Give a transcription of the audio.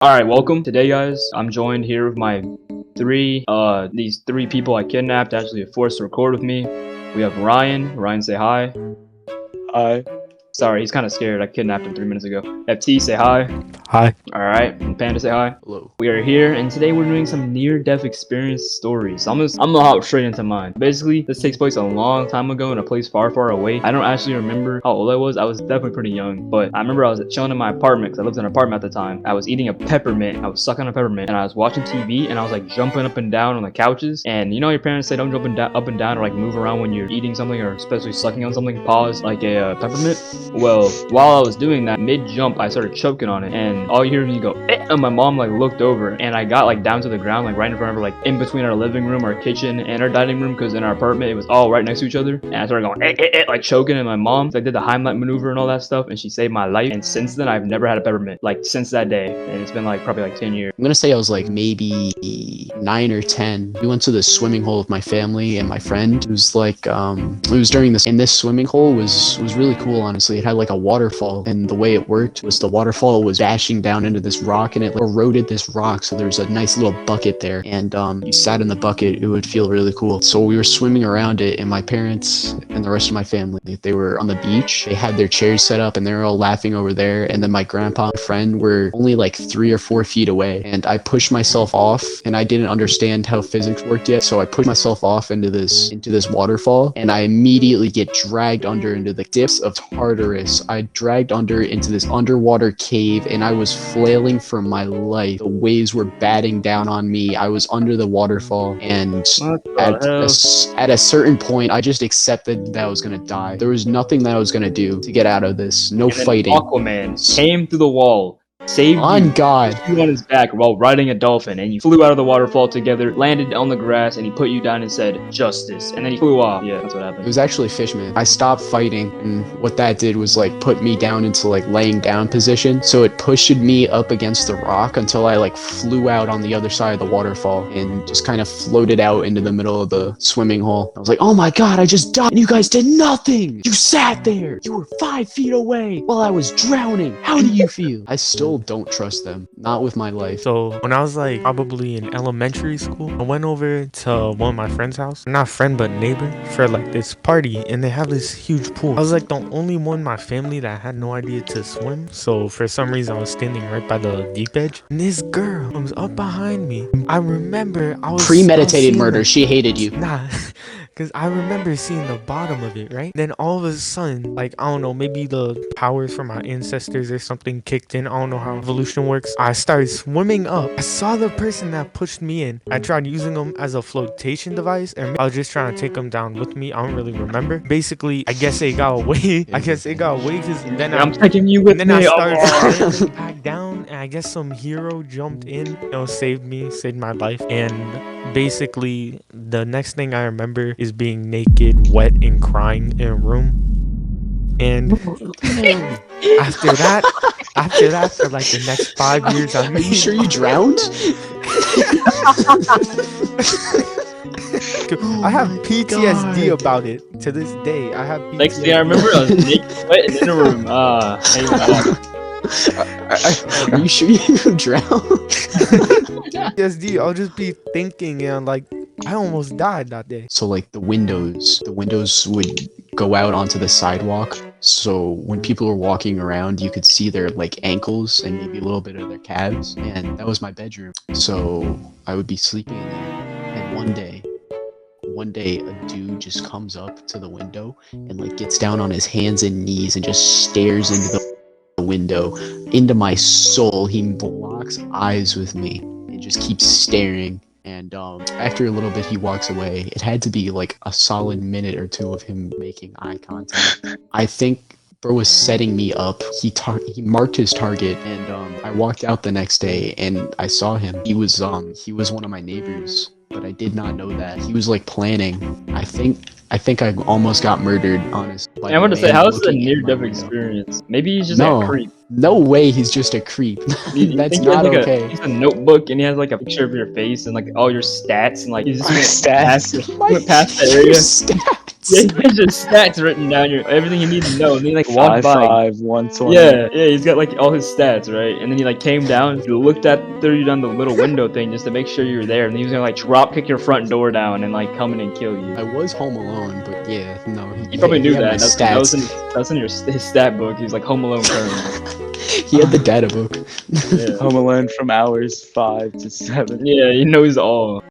Alright, welcome. Today, guys, I'm joined here with my these three people I kidnapped, actually forced to record with me. We have Ryan. Ryan, say hi. Hi. Sorry, he's kind of scared. I kidnapped him 3 minutes ago. FT, say hi. Hi. Alright, and Panda, say hi. Hello. We are here, and today we're doing some near-death experience stories. I'm gonna hop straight into mine. Basically, this takes place a long time ago in a place far, far away. I don't actually remember how old I was. I was definitely pretty young, but I remember I was chilling in my apartment because I lived in an apartment at the time. I was eating a peppermint. I was sucking on a peppermint, and I was watching TV, and I was like jumping up and down on the couches. And you know, your parents say don't jump up and down or like move around when you're eating something or especially sucking on something. Pause like a peppermint. Well, while I was doing that, mid-jump, I started choking on it, and all you hear me go, eh, and my mom like looked over, and I got like down to the ground, like right in front of her, like in between our living room, our kitchen, and our dining room, because in our apartment it was all right next to each other. And I started going, like choking, and my mom like did the Heimlich maneuver and all that stuff, and she saved my life. And since then, I've never had a peppermint, like since that day, and it's been like probably like 10 years. I'm gonna say I was like maybe 9 or 10. We went to the swimming hole with my family and my friend. It was like it was during this, and this swimming hole was really cool. Honestly, it had like a waterfall, and the way it worked was the waterfall was dashing down into this rock, and it like, eroded this rock. So there's a nice little bucket there, and you sat in the bucket. It would feel really cool. So we were swimming around it, and my parents and the rest of my family, they were on the beach. They had their chairs set up, and they were all laughing over there. And then my grandpa and friend were only like 3 or 4 feet away, and I pushed myself off, and I didn't understand how physics worked yet. So I pushed myself off into this waterfall, and I immediately get dragged under into the depths of Tartarus. I dragged under into this underwater cave, and I was flailing for my life. The waves were batting down on me. I was under the waterfall, and at a certain point, I just accepted that I was gonna die. There was nothing that I was gonna do to get out of this. No fighting. Aquaman came through the wall, saved On you, God. put you on his back while riding a dolphin, and you flew out of the waterfall together, landed on the grass, and he put you down and said, justice, and then he flew off. Yeah, that's what It happened. was actually Fishman. I stopped fighting, and what that did was like put me down into like laying down position. So it pushed me up against the rock until I like flew out on the other side of the waterfall and just kind of floated out into the middle of the swimming hole. I was like, oh my God, I just died, and you guys did nothing. You sat there. You were 5 feet away while I was drowning. How do you feel? I still don't trust them. Not with my life. So when I was like probably in elementary school, I went over to one of my friend's house, not friend but neighbor, for like this party, and they have this huge pool. I was like the only one in my family that had no idea to swim, so for some reason I was standing right by the deep edge, and this girl comes up behind me. I remember I was Premeditated murder. She hated you. Nah, because I remember seeing the bottom of it, right? Then all of a sudden, like, I don't know, maybe the powers from my ancestors or something kicked in. I don't know how evolution works. I started swimming up. I saw the person that pushed me in. I tried using them as a flotation device, and I was just trying to take them down with me. I don't really remember. Basically, I guess they got away. Because then I'm taking you with then I me. started sliding back down, and I guess some hero jumped in, saved me, saved my life. And basically, the next thing I remember is being naked, wet, and crying in a room. And after that, for like the next 5 years, Are you sure you drowned? I have PTSD about it to this day. I have PTSD. Next thing I remember, I was naked, wet, and in a room. Are you sure you drowned? PTSD. I'll just be thinking, and like, I almost died that day. So like the windows would go out onto the sidewalk. So when people were walking around, you could see their like ankles and maybe a little bit of their calves. And that was my bedroom. So I would be sleeping in there. And one day a dude just comes up to the window and like gets down on his hands and knees and just stares into the window, into my soul. He locks eyes with me and just keeps staring. And after a little bit, he walks away. It had to be like a solid minute or two of him making eye contact. I think bro was setting me up. He marked his target, and I walked out the next day and I saw him. He was one of my neighbors, but I did not know that. He was like planning. I think I almost got murdered, honestly. I want to say, how's the near-death experience? Maybe he's just a creep. No way he's just a creep. That's not like okay. He's a notebook, and he has like a picture of your face and like all your stats, and like he's just went past the area. Stats. Yeah, he has his stats written down, your everything you need to know. And then he like walked 5'5", by. 120. Yeah, he's got like all his stats, right? And then he like came down, he looked at through you down the little window thing just to make sure you were there. And he was gonna like drop kick your front door down and like come in and kill you. I was home alone, but yeah, no, You probably knew had my that. That was in stats. his stat book. He was like Home Alone Colonel. He had the data book. Yeah. Home Alone from hours 5 to 7. Yeah, he knows all.